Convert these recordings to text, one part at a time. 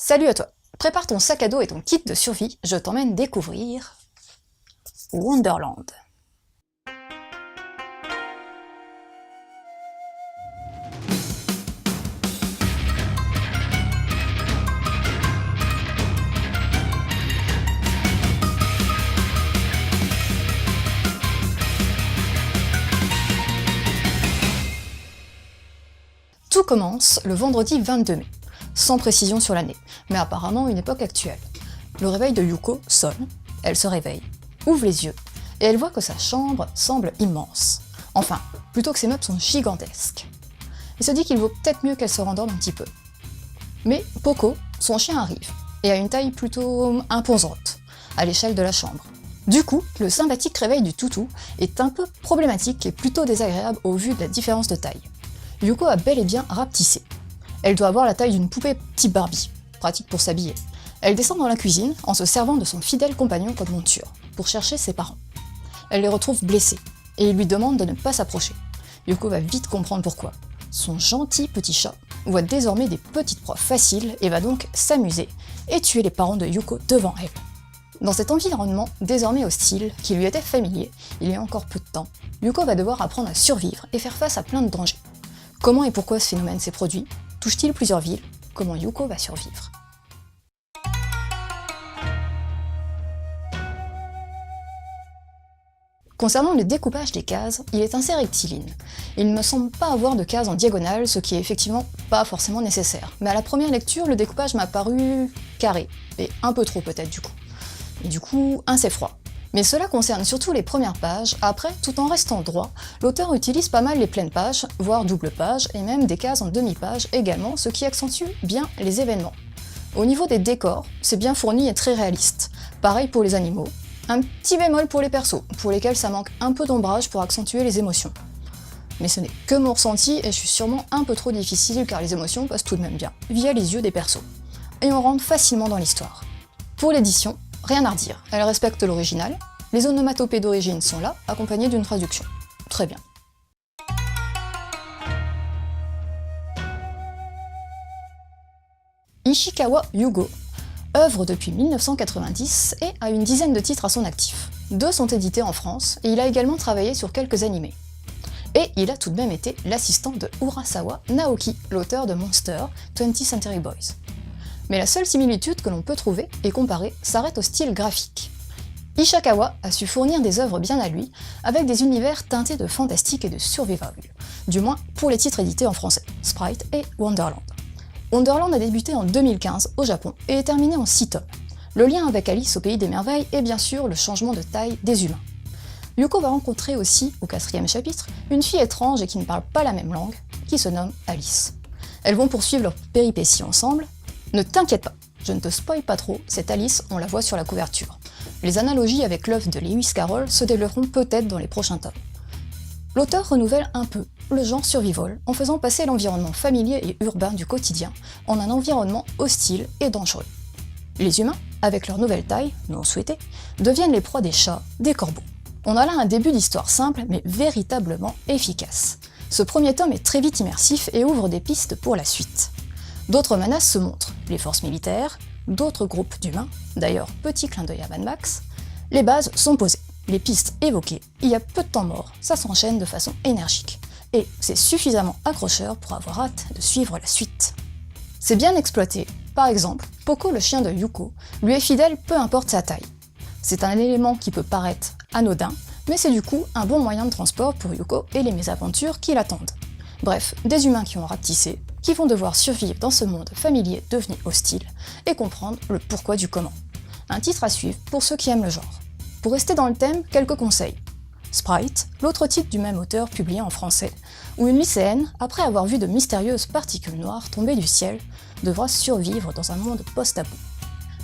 Salut à toi! Prépare ton sac à dos et ton kit de survie, je t'emmène découvrir Wonderland. Tout commence le vendredi 22 mai, sans précision sur l'année, mais apparemment une époque actuelle. Le réveil de Yuko sonne, elle se réveille, ouvre les yeux, et elle voit que sa chambre semble immense. Enfin, plutôt que ses meubles sont gigantesques. Elle se dit qu'il vaut peut-être mieux qu'elle se rendorme un petit peu. Mais Poco, son chien arrive, et a une taille plutôt imposante, à l'échelle de la chambre. Du coup, le sympathique réveil du toutou est un peu problématique et plutôt désagréable au vu de la différence de taille. Yuko a bel et bien rapetissé. Elle doit avoir la taille d'une poupée type Barbie, pratique pour s'habiller. Elle descend dans la cuisine en se servant de son fidèle compagnon comme monture, pour chercher ses parents. Elle les retrouve blessés, et il lui demande de ne pas s'approcher. Yuko va vite comprendre pourquoi. Son gentil petit chat voit désormais des petites proies faciles et va donc s'amuser et tuer les parents de Yuko devant elle. Dans cet environnement désormais hostile, qui lui était familier il y a encore peu de temps, Yuko va devoir apprendre à survivre et faire face à plein de dangers. Comment et pourquoi ce phénomène s'est produit? Touche-t-il plusieurs villes? Comment Yuko va survivre? Concernant le découpage des cases, il est assez rectiligne. Il ne me semble pas avoir de cases en diagonale, ce qui est effectivement pas forcément nécessaire. Mais à la première lecture, le découpage m'a paru carré, et un peu trop peut-être du coup. Et du coup, assez froid. Mais cela concerne surtout les premières pages, après, tout en restant droit, l'auteur utilise pas mal les pleines pages, voire double pages, et même des cases en demi-page également, ce qui accentue bien les événements. Au niveau des décors, c'est bien fourni et très réaliste. Pareil pour les animaux. Un petit bémol pour les persos, pour lesquels ça manque un peu d'ombrage pour accentuer les émotions. Mais ce n'est que mon ressenti, et je suis sûrement un peu trop difficile car les émotions passent tout de même bien, via les yeux des persos. Et on rentre facilement dans l'histoire. Pour l'édition, rien à redire, elle respecte l'original, les onomatopées d'origine sont là, accompagnées d'une traduction. Très bien. Ishikawa Yugo œuvre depuis 1990 et a une dizaine de titres à son actif. 2 sont édités en France, et il a également travaillé sur quelques animés. Et il a tout de même été l'assistant de Urasawa Naoki, l'auteur de Monster, 20th Century Boys. Mais la seule similitude que l'on peut trouver et comparer s'arrête au style graphique. Ishikawa a su fournir des œuvres bien à lui, avec des univers teintés de fantastique et de survival, du moins pour les titres édités en français, Sprite et Wonderland. Wonderland a débuté en 2015 au Japon et est terminé en 6 tomes. Le lien avec Alice au pays des merveilles est bien sûr le changement de taille des humains. Yuko va rencontrer aussi, au 4e chapitre, une fille étrange et qui ne parle pas la même langue, qui se nomme Alice. Elles vont poursuivre leurs péripéties ensemble. Ne t'inquiète pas, je ne te spoil pas trop, cette Alice, on la voit sur la couverture. Les analogies avec l'œuvre de Lewis Carroll se développeront peut-être dans les prochains tomes. L'auteur renouvelle un peu le genre survival en faisant passer l'environnement familier et urbain du quotidien en un environnement hostile et dangereux. Les humains, avec leur nouvelle taille, non souhaitée, deviennent les proies des chats, des corbeaux. On a là un début d'histoire simple mais véritablement efficace. Ce premier tome est très vite immersif et ouvre des pistes pour la suite. D'autres menaces se montrent, les forces militaires, d'autres groupes d'humains, d'ailleurs petit clin d'œil à Mad Max. Les bases sont posées, les pistes évoquées, il y a peu de temps mort, ça s'enchaîne de façon énergique. Et c'est suffisamment accrocheur pour avoir hâte de suivre la suite. C'est bien exploité, par exemple, Poco le chien de Yuko lui est fidèle peu importe sa taille. C'est un élément qui peut paraître anodin, mais c'est du coup un bon moyen de transport pour Yuko et les mésaventures qui l'attendent. Bref, des humains qui ont rapetissé, qui vont devoir survivre dans ce monde familier devenu hostile, et comprendre le pourquoi du comment. Un titre à suivre pour ceux qui aiment le genre. Pour rester dans le thème, quelques conseils. Sprite, l'autre titre du même auteur publié en français, où une lycéenne, après avoir vu de mystérieuses particules noires tomber du ciel, devra survivre dans un monde post-apo.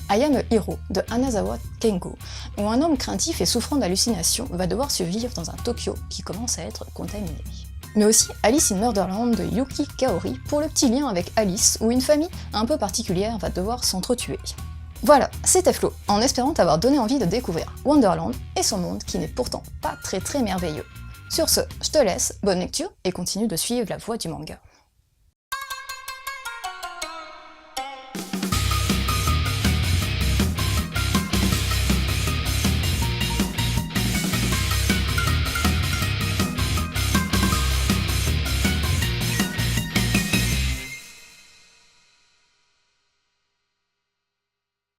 I Am a Hero de Hanazawa Kengo, où un homme craintif et souffrant d'hallucinations va devoir survivre dans un Tokyo qui commence à être contaminé. Mais aussi Alice in Murderland de Yuki Kaori pour le petit lien avec Alice, où une famille un peu particulière va devoir s'entretuer. Voilà, c'était Flo, en espérant t'avoir donné envie de découvrir Wonderland et son monde qui n'est pourtant pas très merveilleux. Sur ce, je te laisse, bonne lecture et continue de suivre la voie du manga.